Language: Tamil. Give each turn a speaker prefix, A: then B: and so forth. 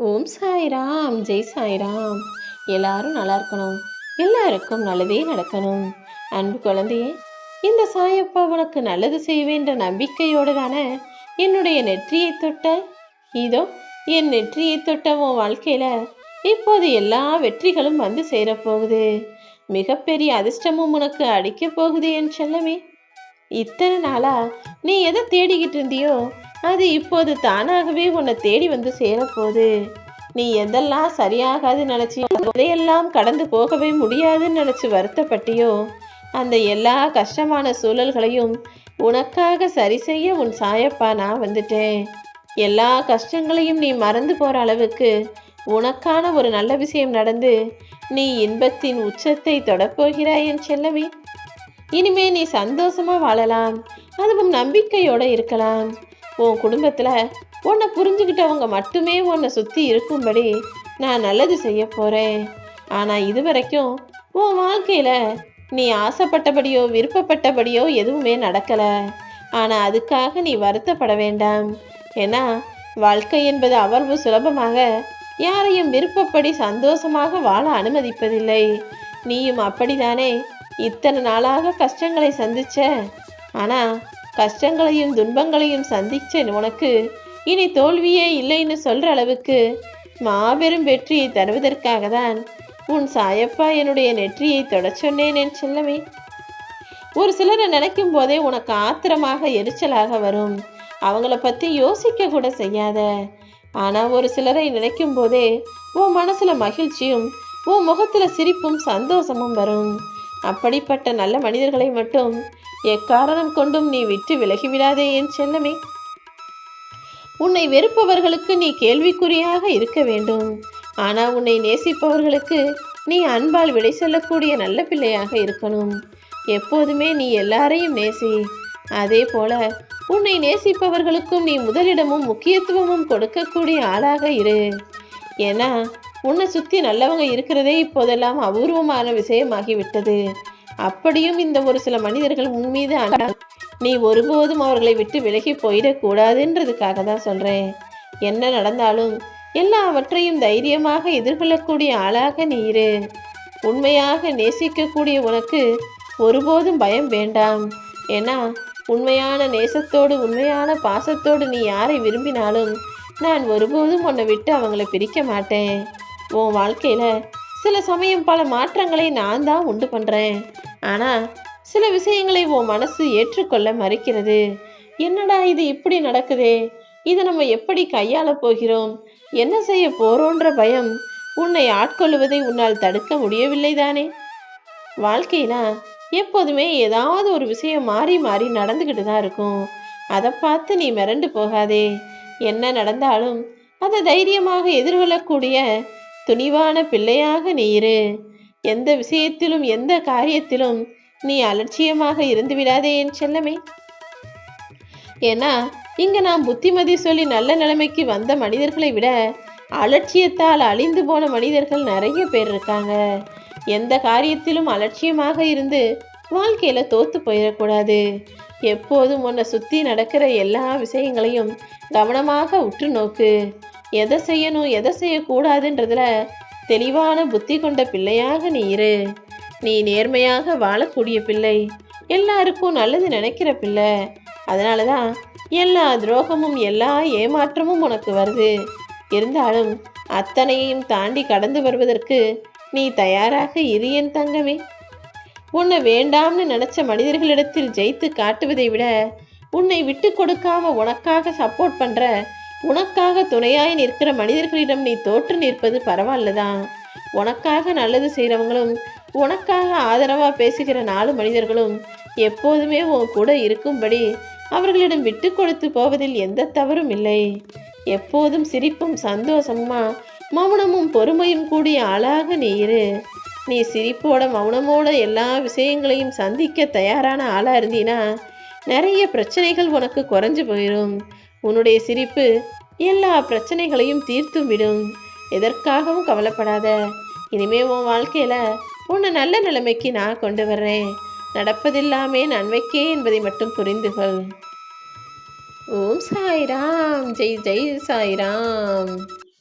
A: ஓம் சாய்ராம், ஜெய் சாய்ராம். எல்லாரும் நல்லா இருக்கணும், எல்லாருக்கும் நல்லதே நடக்கணும். அன்பு குழந்தையே, இந்த சாயப்பா உனக்கு நல்லது செய்வேன்ற நம்பிக்கையோடு தானே என்னுடைய நெற்றியை தொட்ட. இதோ என் நெற்றியை தொட்ட உன் வாழ்க்கையில இப்போது எல்லா வெற்றிகளும் வந்து சேரப்போகுது. மிகப்பெரிய அதிர்ஷ்டமும் உனக்கு அடிக்க போகுது என் செல்லமே. இத்தனை நாளா நீ எதை தேடிக்கிட்டு இருந்தியோ அது இப்போது தானாகவே உன்னை தேடி வந்து சேரப்போகுது. நீ எதெல்லாம் சரியாகாது நினைச்சியோ, அதையெல்லாம் கடந்து போகவே முடியாதுன்னு நினைச்சு வருத்தப்பட்டியோ, அந்த எல்லா கஷ்டமான சூழல்களையும் உனக்காக சரி செய்ய உன் சாயப்பா நான் வந்துட்டேன். எல்லா கஷ்டங்களையும் நீ மறந்து போற அளவுக்கு உனக்கான ஒரு நல்ல விஷயம் நடந்து நீ இன்பத்தின் உச்சத்தை தொடப்போகிறாய் என் செல்லமே. இனிமே நீ சந்தோஷமா வாழலாம், அதுவும் நம்பிக்கையோட இருக்கலாம். உன் குடும்பத்துல உன்னை புரிஞ்சுக்கிட்டவங்க மட்டுமே உன்னை சுத்தி இருக்கும்படி நான் நல்லது செய்ய போறேன். ஆனா இதுவரைக்கும் உன் வாழ்க்கையில நீ ஆசைப்பட்டபடியோ விருப்பப்பட்டபடியோ எதுவுமே நடக்கல. ஆனா அதுக்காக நீ வருத்தப்பட வேண்டாம். ஏன்னா வாழ்க்கை என்பது அவ்வளவு சுலபமாக யாரையும் விருப்பப்படி சந்தோஷமாக வாழ அனுமதிப்பதில்லை. நீயும் அப்படித்தானே இத்தனை நாளாக கஷ்டங்களை சந்திச்ச. ஆனா கஷ்டங்களையும் துன்பங்களையும் சந்திச்ச உனக்கு இனி தோல்வியே இல்லைன்னு சொல்ற அளவுக்கு மாபெரும் வெற்றியை தருவதற்காக தான் உன் சாயப்பா என்னுடைய நெற்றியை தொட சொன்னேன் என் செல்லமே. ஒரு சிலரை நினைக்கும் போதே உனக்கு ஆத்திரமாக எரிச்சலாக வரும். அவங்கள பத்தி யோசிக்க கூட செய்யாத. ஆனா ஒரு சிலரை நினைக்கும் போதே உன் மனசுல மகிழ்ச்சியும் உன் முகத்துல சிரிப்பும் சந்தோஷமும் வரும். அப்படிப்பட்ட நல்ல மனிதர்களை மட்டும் எக்காரணம் கொண்டும் நீ விட்டு விலகிவிடாதே என் செல்லமே. உன்னை வெறுப்பவர்களுக்கு நீ கேள்விக்குறியாக இருக்க வேண்டும். ஆனா உன்னை நேசிப்பவர்களுக்கு நீ அன்பால் விடை சொல்லக்கூடிய நல்ல பிள்ளையாக இருக்கணும். எப்போதுமே நீ எல்லாரையும் நேசி. அதே போல உன்னை நேசிப்பவர்களுக்கும் நீ முதலிடமும் முக்கியத்துவமும் கொடுக்கக்கூடிய ஆளாக இரு. ஏன்னா உன்னை சுத்தி நல்லவங்க இருக்கிறதே இப்போதெல்லாம் அபூர்வமான விஷயமாகிவிட்டது. அப்படியும் இந்த ஒரு சில மனிதர்கள் உன் மீது நீ ஒருபோதும் அவர்களை விட்டு விலகி போயிடக்கூடாதுன்றதுக்காக தான் சொல்றேன். என்ன நடந்தாலும் எல்லாவற்றையும் தைரியமாக எதிர்கொள்ளக்கூடிய ஆளாக நீ இரு. உண்மையாக நேசிக்கக்கூடிய உனக்கு ஒருபோதும் பயம் வேண்டாம். ஏன்னா உண்மையான நேசத்தோடு உண்மையான பாசத்தோடு நீ யாரை விரும்பினாலும் நான் ஒருபோதும் உன்னை விட்டு அவங்கள பிரிக்க மாட்டேன். உன் வாழ்க்கையில சில சமயம் பல மாற்றங்களை நான் தான் உண்டு பண்றேன். ஆனா சில விஷயங்களை உன் மனசு ஏற்றுக்கொள்ள மறுக்கிறது. என்னடா இது இப்படி நடக்குதே, இதை நம்ம எப்படி கையாள போகிறோம், என்ன செய்ய போறோன்ற பயம் உன்னை ஆட்கொள்வதை உன்னால் தடுக்க முடியவில்லை தானே. வாழ்க்கைனா எப்போதுமே ஏதாவது ஒரு விஷயம் மாறி மாறி நடந்துக்கிட்டு தான் இருக்கும். அதை பார்த்து நீ மிரண்டு போகாதே. என்ன நடந்தாலும் அதை தைரியமாக எதிர்கொள்ளக்கூடிய துணிவான பிள்ளையாக நீ இரு. எந்த விஷயத்திலும் எந்த காரியத்திலும் நீ அலட்சியமாக இருந்து விடாதே என் செல்லமே. ஏன்னா இங்க நான் புத்திமதி சொல்லி நல்ல நிலைமைக்கு வந்த மனிதர்களை விட அலட்சியத்தால் அழிந்து போன மனிதர்கள் நிறைய பேர் இருக்காங்க. எந்த காரியத்திலும் அலட்சியமாக இருந்து வாழ்க்கையில தோத்து போயிடக்கூடாது. எப்போதும் உன்னை சுத்தி நடக்கிற எல்லா விஷயங்களையும் கவனமாக உற்று நோக்கு. எதை செய்யணும் எதை செய்யக்கூடாதுன்றதுல தெளிவான புத்தி கொண்ட பிள்ளையாக நீ இரு. நீ நேர்மையாக வாழக்கூடிய பிள்ளை, எல்லாருக்கும் நல்லது நினைக்கிற பிள்ளை. அதனாலதான் எல்லா துரோகமும் எல்லா ஏமாற்றமும் உனக்கு வருது. இருந்தாலும் அத்தனையும் தாண்டி கடந்து வருவதற்கு நீ தயாராக இரு என் தங்கமே. உன்னை வேண்டாம்னு நினைச்ச மனிதர்களிடத்தில் ஜெயித்து காட்டுவதை விட உன்னை விட்டு கொடுக்காம உனக்காக சப்போர்ட் பண்ற உனக்காக துணையாய் நிற்கிற மனிதர்களிடம் நீ தோற்று நிற்பது பரவாயில்லதான். உனக்காக நல்லது செய்கிறவங்களும் உனக்காக ஆதரவா பேசுகிற 4 மனிதர்களும் எப்போதுமே உன் கூட இருக்கும்படி அவர்களிடம் விட்டு கொடுத்து போவதில் எந்த தவறும் இல்லை. எப்போதும் சிரிப்பும் சந்தோஷமா மௌனமும் பொறுமையும் கூடிய ஆளாக நீ இரு. நீ சிரிப்போட மௌனமோட எல்லா விஷயங்களையும் சந்திக்க தயாரான ஆளா இருந்தீனா நிறைய பிரச்சனைகள் உனக்கு குறைஞ்சு போயிடும். உன்னுடைய சிரிப்பு எல்லா பிரச்சனைகளையும் தீர்த்தும் விடும். எதற்காகவும் கவலைப்படாத. இனிமே உன் வாழ்க்கையில உன்னை நல்ல நிலைமைக்கு நான் கொண்டு வர்றேன். நடப்பதில்லாமே நன்மைக்கே என்பதை மட்டும் புரிந்து கொள். ஓம் சாய்ராம், ஜெய் ஜெய் சாய்ராம்.